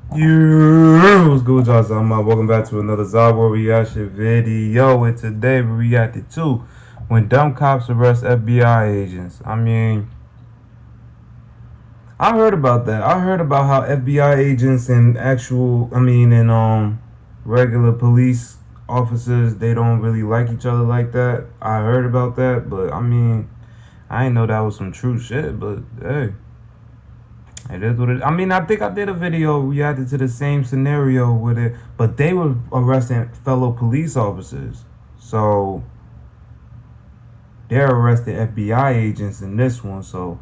What's good, y'all? So welcome back to another Zahier reaction video. And today we reacted to when dumb cops arrest FBI agents. I heard about that. I heard about how FBI agents and regular police officers, they don't really like each other like that. I heard about that, but I didn't know that was some true shit. But hey. It is what it is. I think I did a video reacting to the same scenario with it, but they were arresting fellow police officers. So they're arresting FBI agents in this one. So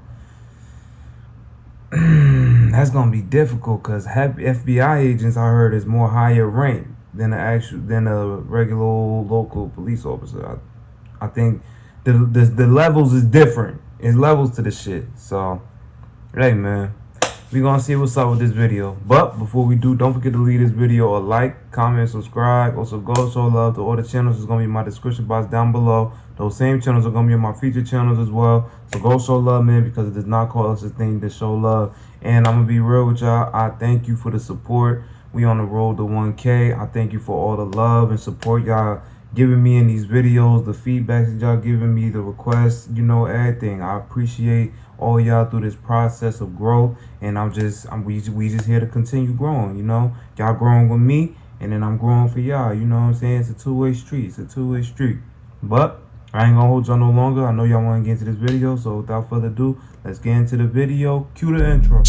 that's gonna be difficult because FBI agents, I heard, is more higher rank than a regular old local police officer. I think the levels is different. It's levels to the shit. So hey, man. We're gonna see what's up with this video. But before we do, don't forget to leave this video a like, comment, subscribe. Also, go show love to all the channels. It's gonna be in my description box down below. Those same channels are gonna be in my featured channels as well. So go show love, man, because it does not cost us a thing to show love. And I'm gonna be real with y'all. I thank you for the support. We on the road to 1K. I thank you for all the love and support y'all giving me in these videos, the feedback that y'all giving me, the requests, everything. I appreciate all y'all through this process of growth, and we just here to continue growing. Y'all growing with me, and then I'm growing for y'all. You know what I'm saying? It's a two-way street. But I ain't gonna hold y'all no longer. I know y'all want to get into this video, so without further ado, let's get into the video. Cue the intro.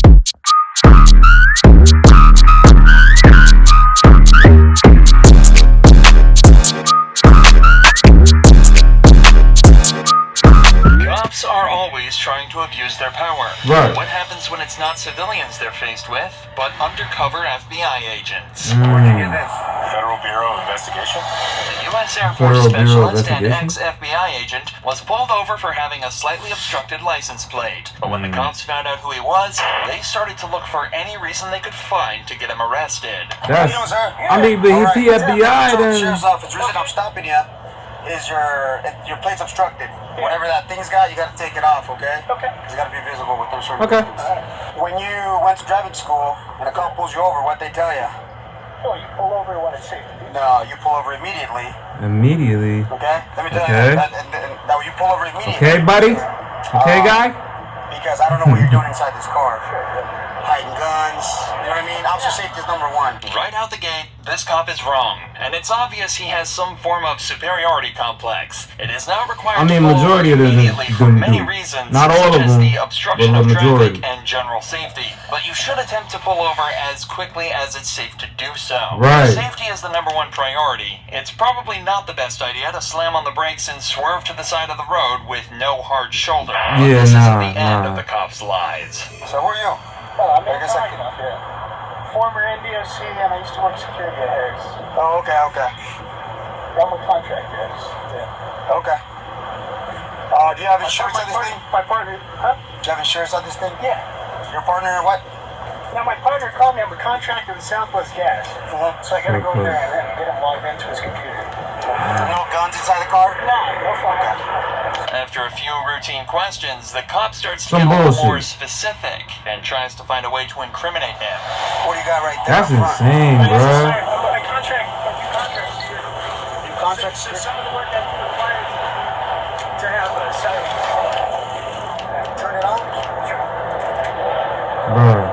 Cops are always trying to abuse their power. Right. What happens when it's not civilians they're faced with, but undercover FBI agents? Where did you get this? Federal Bureau of Investigation? The U.S. Air Force specialist and ex-FBI agent was pulled over for having a slightly obstructed license plate. But when the cops found out who he was, they started to look for any reason they could find to get him arrested. How you doing, sir? But if he FBI, then... Sheriff's office, the reason I'm stopping you is your plate's obstructed. Whatever that thing's got, you got to take it off, okay? Okay. Because it got to be visible within certain distance. When you went to driving school and a cop pulls you over, what'd they tell you? Oh, you pull over when it's safe to do. No, you pull over immediately. Immediately? Okay? Let me tell you that you pull over immediately. Okay, buddy? Okay, guy? Because I don't know what you're doing inside this car. Hiding guns, you know what I mean? Officer safety is number one. Right out the gate, this cop is wrong, and it's obvious he has some form of superiority complex. It is not required to pull over immediately for many reasons, not all such of them, as the obstruction of majority. traffic and general safety. But you should attempt to pull over as quickly as it's safe to do so. Right. Safety is the number one priority. It's probably not the best idea to slam on the brakes and swerve to the side of the road with no hard shoulder. Yeah, this isn't the end of the cop's lies. So who are you? Oh, I'm in Oregon up here. Former NDOC, and I used to work security at Harris. Oh, okay. I'm a contractor. Yeah. Okay. Do you have insurance on this thing? My partner, huh? Do you have insurance on this thing? Yeah. Your partner and what? Now, my partner called me. I'm a contractor with Southwest Gas. So I gotta go there and get him logged into his computer. No guns inside the car? No fire. After a few routine questions, the cop starts to get a little more specific and tries to find a way to incriminate him. What do you got right there? That's insane, bro. I contract. You contract? Some of the work I do requires to have a siren. Turn it on? Bro.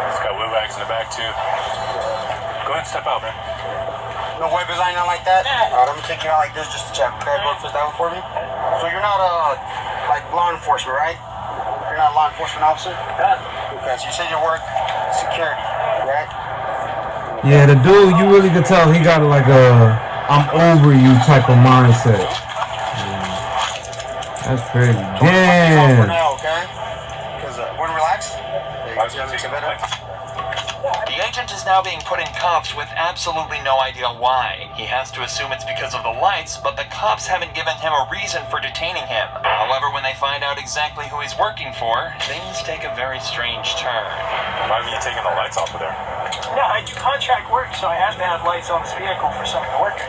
It's got wheel bags in the back too. Go ahead and step out, man. No weapons on you like that? Alright, let me take you out like this just to check. Okay, go first down for me. So you're not like law enforcement, right? You're not a law enforcement officer? Okay, so you said you work security, right? Yeah, the dude, you really could tell he got like a I'm over you type of mindset. That's crazy. Damn. For now, okay? Because we're relaxed. The agent is now being put in cuffs with absolutely no idea why. He has to assume it's because of the lights, but the cops haven't given him a reason for detaining him. However, when they find out exactly who he's working for, things take a very strange turn. Why are you taking the lights off of there? No, I do contract work, so I have to have lights on this vehicle for something to work.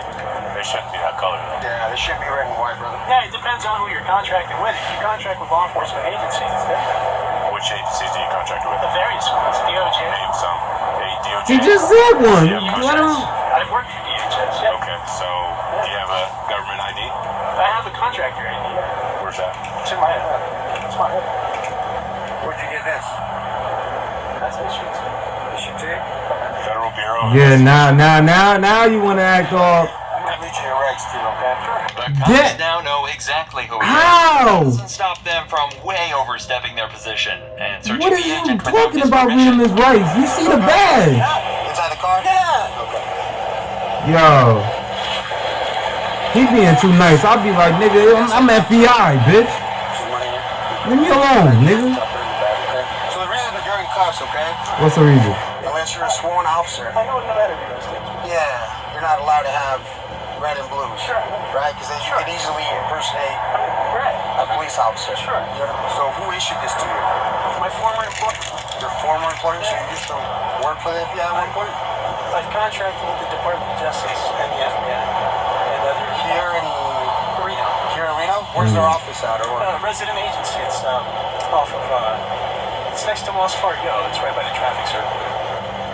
They shouldn't be that color, though. Yeah, they should be red and white, brother. Yeah, it depends on who you're contracting with. If you contract with law enforcement agencies, it's different. Which agencies do watch He it. just said one. Yeah, Let him. I've worked for DHS. Yeah. Okay, so do you have a government ID? I have a contractor ID. Where's that? It's in my head. It's my head. Where'd you get this? That's the shit. The shit too? Federal Bureau. Yeah, now you want to act all. I'm gonna reach your rights too, okay? The cops Yeah. now know exactly who he is. How? That doesn't stop them from way overstepping their position and searching What are the you agent without talking his about permission. reading his rights? You see the badge. Inside the car? Yeah. Okay. Yo. He being too nice. I'll be like, nigga, I'm FBI, bitch. Some money here. Leave me alone, nigga. So the reason you're in cuffs, okay? What's the reason? Unless you're a sworn officer. I know no matter those things. Yeah, you're not allowed to have red and blues. Sure. Right? Because then you can easily impersonate Right. a police officer. Sure. So who issued this to you? My former employer. Your former employer? So you used to work for the FBI at one point? I've contracted with the Department of Justice and the FBI and other Here in Reno. Reno? Where's their office at or what? Resident agency. It's off of. It's next to Wells Fargo. It's right by the traffic circle.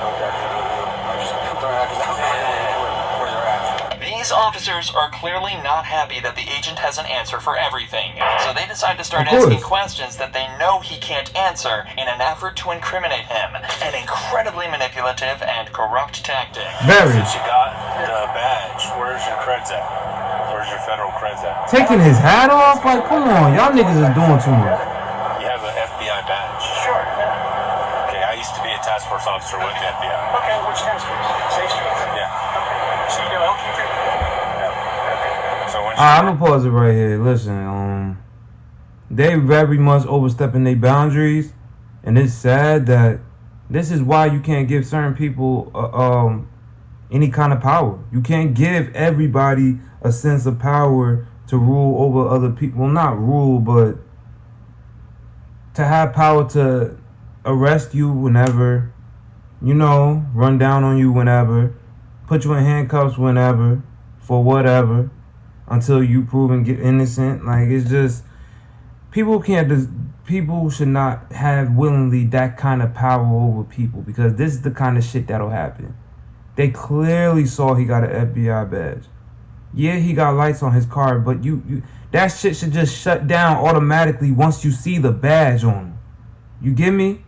Okay. I'm just throwing out because I don't know where they're at. These officers are clearly not happy that the agent has an answer for everything, so they decide to start Of course. asking questions that they know he can't answer in an effort to incriminate him. An incredibly manipulative and corrupt tactic. Very. Since you got the badge, where's your creds at? Where's your federal creds at? Taking his hat off? Like, come on. Y'all niggas is doing too much. You have an FBI badge. Sure. Okay, I used to be a task force officer with the FBI. Okay, which task force? Safe Streets. Yeah. So you know Elkington? So when I'm gonna pause it right here. Listen, they very much overstepping their boundaries, and it's sad that this is why you can't give certain people any kind of power. You can't give everybody a sense of power to rule over other people. Well, not rule, but to have power to arrest you whenever, run down on you whenever, put you in handcuffs whenever, for whatever, until you prove and get innocent. Like, it's just, people should not have willingly that kind of power over people, because this is the kind of shit that'll happen. They clearly saw he got an FBI badge. Yeah, he got lights on his car, but you that shit should just shut down automatically once you see the badge on him. You get me?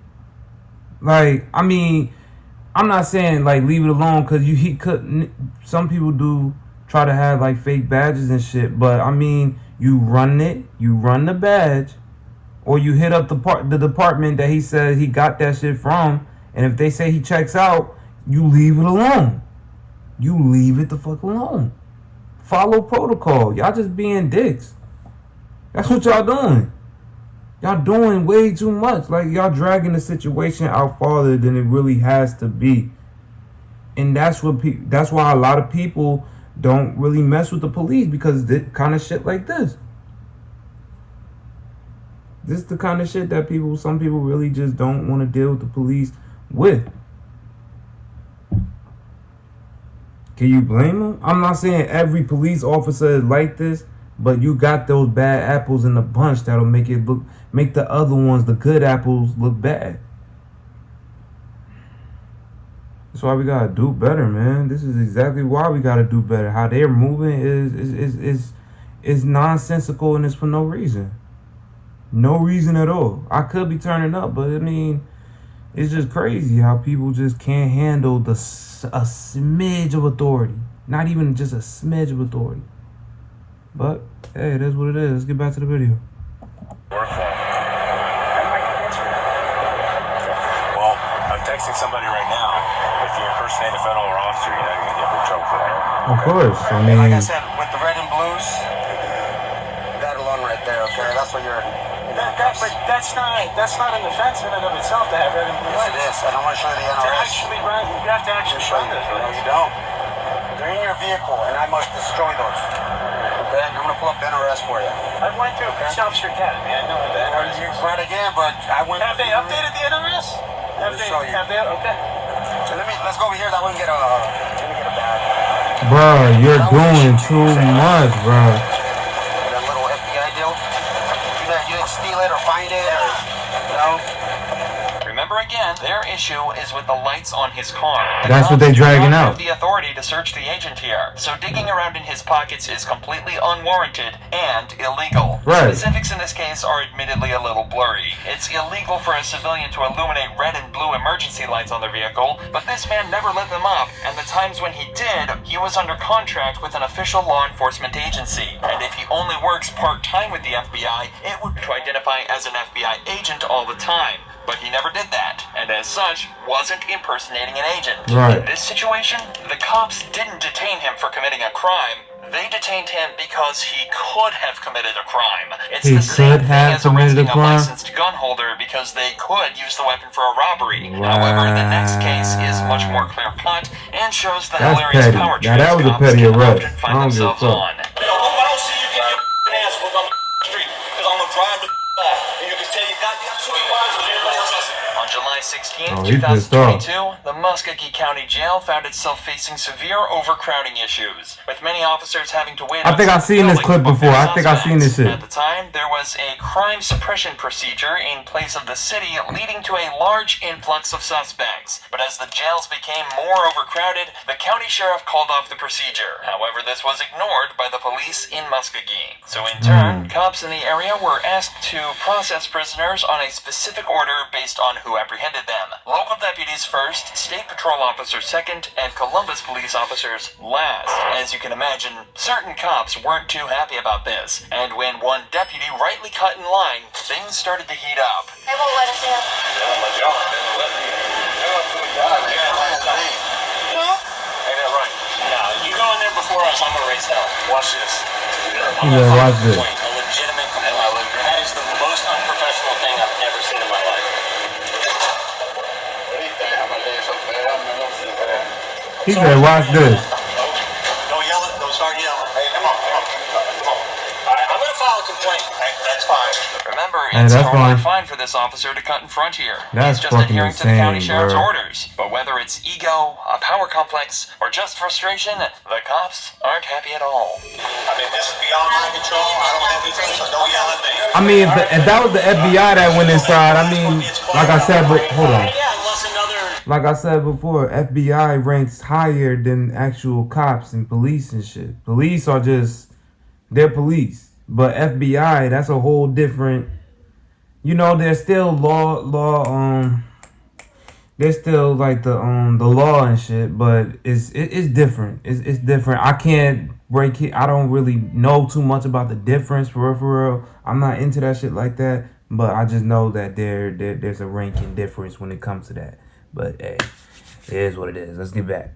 Like, I mean, I'm not saying like leave it alone, because he couldn't. Some people do try to have like fake badges and shit, but I mean, you run the badge, or you hit up the department that he says he got that shit from, and if they say he checks out, you leave it alone. You leave it the fuck alone. Follow protocol. Y'all just being dicks. That's what y'all doing. Y'all doing way too much. Like, y'all dragging the situation out farther than it really has to be. And that's why a lot of people don't really mess with the police, because this kind of shit like this. This is the kind of shit that some people really just don't want to deal with the police with. Can you blame them? I'm not saying every police officer is like this, but you got those bad apples in the bunch that'll make the other ones, the good apples, look bad. That's why we gotta do better, man. This is exactly why we gotta do better. How they're moving is nonsensical, and it's for no reason. No reason at all. I could be turning up, but I mean, it's just crazy how people just can't handle a smidge of authority. Not even just a smidge of authority. But, hey, it is what it is. Let's get back to the video. work for? I might answer that. Well, I'm texting somebody right now. If you impersonate a federal officer, you're going to get in trouble for that. Of course. I And like I mean, said, with the red and blues, that alone right there, okay? That's what you're. But that's not an offense in and of itself to have red and blue Yes, it lights. is. And I want to show you the To NRS. actually run, you have to actually Show run you. those No, lights. you don't. They're in your vehicle, and I must destroy those. Okay? I'm gonna pull up the NRS for you. I went through a police officer academy. I know what that is. You right again, but I went. Have they updated the NRS? Let me show you. Have they? Okay. So let's go over here. That one get a. Let me get a bag. bruh, you're doing too much, bruh. That little FBI deal. You didn't steal it or find it or no. Remember again, their issue is with the lights on his car. That's what they dragging out. Have the authority to search the agent here, so digging around in his pockets is completely unwarranted and illegal. Right. Specifics in this case are admittedly a little blurry. It's illegal for a civilian to illuminate red and blue emergency lights on their vehicle, but this man never lit them up, and the times when he did, he was under contract with an official law enforcement agency. And if he only works part-time with the FBI, it would to identify as an FBI agent all the time. But he never did that, and as such, wasn't impersonating an agent. Right. In this situation, the cops didn't detain him for committing a crime. They detained him because he could have committed a crime. It's He the same could thing have as committed arresting a a crime? licensed gun holder because they could use the weapon for a robbery. Wow. However, the next case is much more clear-cut and shows the That's hilarious petty. power Now, that trips was a cops petty can arrest. often I find don't give a themselves fuck. on. I don't see you get your ass whooped on the street because I'm gonna drive the back and you can tell your goddamn supervisor and everybody else. On July 16, Oh, he pissed off. 2022, the Muskogee County Jail found itself facing severe overcrowding issues, with many officers having to wait I think I've outside seen the this building clip to book before. their I think I've seen this suspects. shit. At the time, there was a crime suppression procedure in place of the city, leading to a large influx of suspects. But as the jails became more overcrowded, the county sheriff called off the procedure. However, this was ignored by the police in Muskogee. So in turn, cops in the area were asked to process prisoners on a specific order based on who apprehended them. Local deputies first, state patrol officers second, and Columbus police officers last. As you can imagine, certain cops weren't too happy about this, and when one deputy rightly cut in line, things started to heat up. They won't let us in. Ain't that right? Now, you go in there before us, I'm gonna raise hell. Watch this. Yeah, watch this. A legitimate complaint. That is the most unprofessional thing I've ever seen in my life. He said, watch this. Don't yell it. Don't start yelling. Hey, come on. Alright, I'm gonna file a complaint. Hey, that's fine. Remember, Hey, it's that's totally fine. fine for this officer to cut in front here. That's He's just fucking adhering to the county insane, sheriff's bro. orders. But whether it's ego, a power complex, or just frustration, the cops aren't happy at all. I mean, this is beyond my control. I don't have anything, so don't yell at me. I mean, if that was the FBI that went inside, I mean, like I said, but hold on. Yeah, unless another... Like I said before, FBI ranks higher than actual cops and police and shit. Police are just, they're police. But FBI, that's a whole different, you know, there's still there's still like the law and shit, but it's different. It's different. I can't break it. I don't really know too much about the difference for real. I'm not into that shit like that, but I just know that there's a ranking difference when it comes to that. But hey, it is what it is. Let's get back.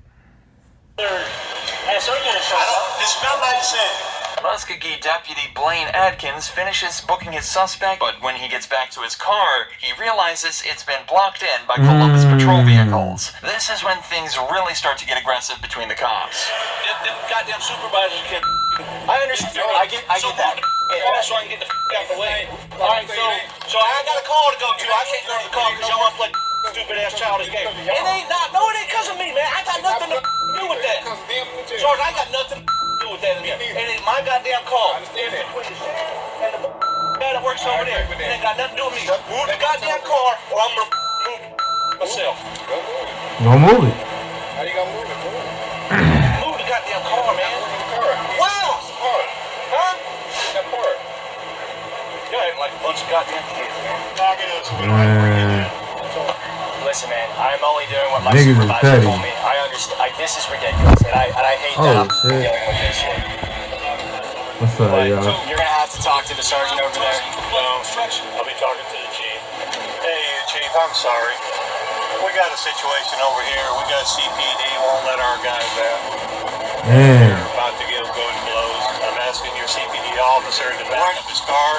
Hey, so you're gonna show up. It's not my decision. Muskogee Deputy Blaine Adkins finishes booking his suspect, but when he gets back to his car, he realizes it's been blocked in by Columbus patrol vehicles. This is when things really start to get aggressive between the cops. Them goddamn supervisors can. I understand. I get that. So I can get the out the way. Alright, so I got a call to go to. I can't go to the call because y'all want to play stupid ass childish game. It ain't because of me, man. I got nothing to do with that. George, I got nothing to do with that. It ain't my goddamn call. It's between the sheriff and the guy that works over there. It ain't got nothing to do with me. Move the goddamn car or I'm gonna move myself. Don't move it. How you gonna move it? Move the goddamn car, man. Wow! Huh? That part. You're acting like a bunch of goddamn kids, man. Man, Listen, man, I'm only doing what my Niggas is supervisor petty. told me. I understand. This is ridiculous, and I hate that I'm shit. dealing with this shit. What's up, But y'all? you're gonna have to talk to the sergeant over there. I'll be talking to the chief. Hey, chief, I'm sorry. We got a situation over here. We got CPD, won't let our guys out. Damn. About to get going blows. I'm asking your CPD officer to back up his car.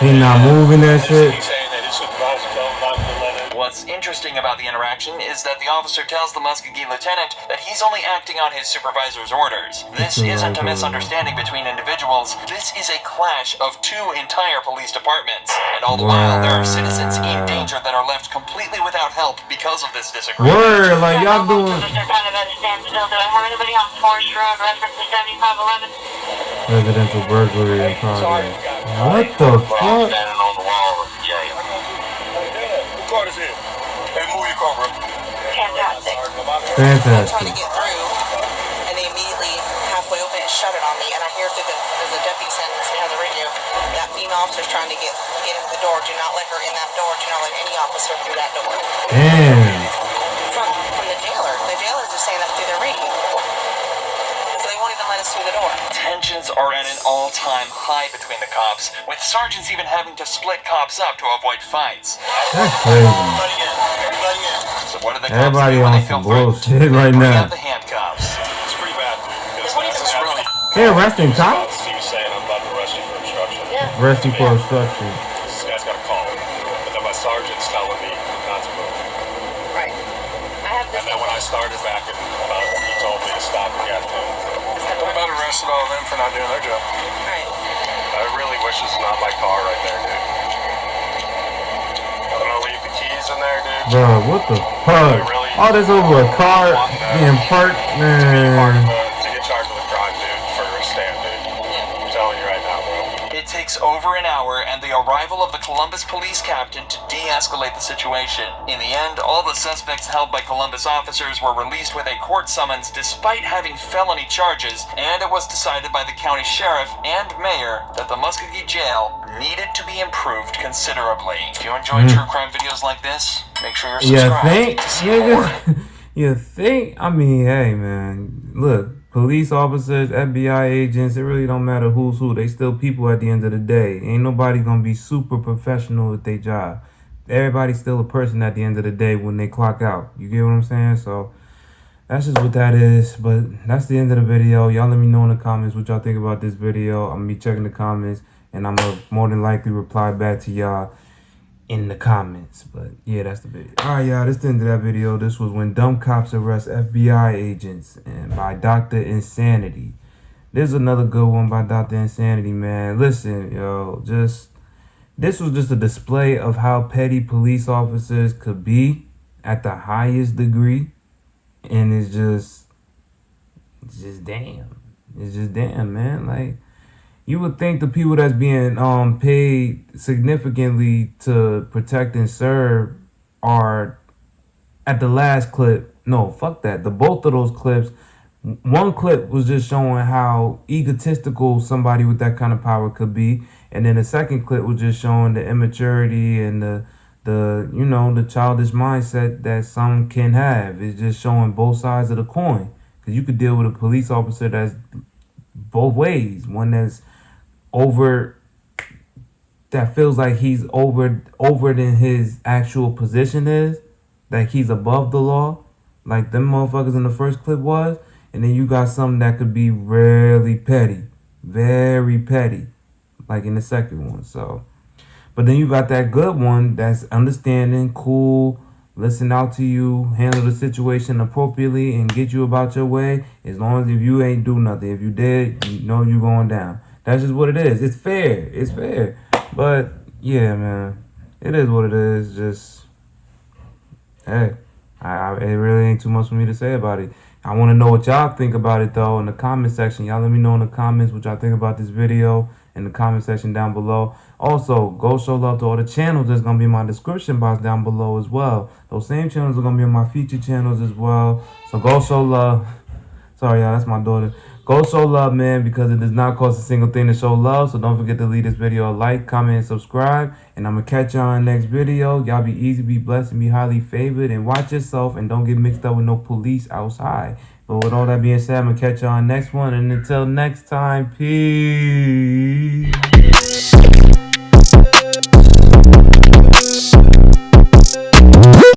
He not moving that shit. He's saying that his supervisor told him not to let him. What's interesting about the interaction is that the officer tells the Muskogee lieutenant that he's only acting on his supervisor's orders. This isn't a misunderstanding between individuals. This is a clash of two entire police departments. And all the while, there are citizens in danger that are left completely without help because of this disagreement. Word, like y'all doing They're kind of at a standstill. Do I have anybody on Forest Road reference to 7511? residential burglary in progress. What the fuck? Standing on the wall of the jail. Who caught us here? Cobra. Fantastic. I'm trying to Fantastic. get through, and they immediately halfway open it shut it on me, and I hear through the deputy saying on the radio, that female officer's trying to get into the door. Do not let her in that door. Do not let any officer through that door. Damn. From the jailer. The jailer's just saying that through their radio. So they won't even let us through the door. Tensions are at an all-time high between the cops, with sergeants even having to split cops up to avoid fights. That's crazy. Everybody in. So what do the cops Everybody do when on they feel some threatened? bullshit right Bring now. out the handcuffs. It's pretty bad, dude. Because It's really. They arresting cops? He was saying I'm about to arrest you for obstruction. Arresting for obstruction. This guy's got a call. But then my sergeant's telling me not to move. Right. I have this. And then when I started back and he told me to stop and get to. What about arresting all of them for not doing their job? Right. I really wish this was not my car right there, dude. I'm gonna leave the keys in there, dude. Bro, what the fuck? All this over a car being parked, man. To get charged with a crime, dude, for a stand, dude. I'm telling you right now, bro. It takes over an hour and the arrival of the Columbus police captain to de-escalate the situation. In the end, all the suspects held by Columbus officers were released with a court summons despite having felony charges, and it was decided by the county sheriff and mayor that the Muskogee jail needed to be improved considerably. If you enjoy true crime videos like this, make sure you're You subscribed think? to see more. Nigga? You think? I mean, hey, man. Look, police officers, FBI agents, it really don't matter who's who. They still people at the end of the day. Ain't nobody gonna be super professional at their job. Everybody's still a person at the end of the day when they clock out. You get what I'm saying? So that's just what that is. But that's the end of the video. Y'all let me know in the comments what y'all think about this video. I'm gonna be checking the comments, and I'm gonna more than likely reply back to y'all in the comments. But yeah, that's the video. Alright, y'all, this is the end of that video. This was When Dumb Cops Arrest FBI Agents, and by Dr. Insanity. There's another good one by Dr. Insanity, man. Listen, yo, this was just a display of how petty police officers could be at the highest degree. And it's just damn. It's just damn, man. Like, you would think the people that's being paid significantly to protect and serve are at the last clip. No, fuck that. The both of those clips. One clip was just showing how egotistical somebody with that kind of power could be, and then the second clip was just showing the immaturity and the childish mindset that some can have. It's just showing both sides of the coin, because you could deal with a police officer that's both ways. One that's that feels like he's over than his actual position is, like he's above the law, like them motherfuckers in the first clip was. And then you got something that could be really petty, very petty, like in the second one. So, but then you got that good one that's understanding, cool, listen out to you, handle the situation appropriately, and get you about your way. As long as if you ain't do nothing, if you did, you know you going down. That's just what it is. It's fair. It's fair. But yeah, man, it is what it is. Just hey, it really ain't too much for me to say about it. I want to know what y'all think about it though in the comment section. Y'all let me know in the comments what y'all think about this video in the comment section down below. Also, go show love to all the channels that's going to be in my description box down below as well. Those same channels are going to be on my featured channels as well. So go show love. Sorry, y'all, that's my daughter. Go show love, man, because it does not cost a single thing to show love. So don't forget to leave this video a like, comment, and subscribe. And I'm going to catch y'all in the next video. Y'all be easy, be blessed, and be highly favored. And watch yourself and don't get mixed up with no police outside. But with all that being said, I'm going to catch y'all in the next one. And until next time, peace.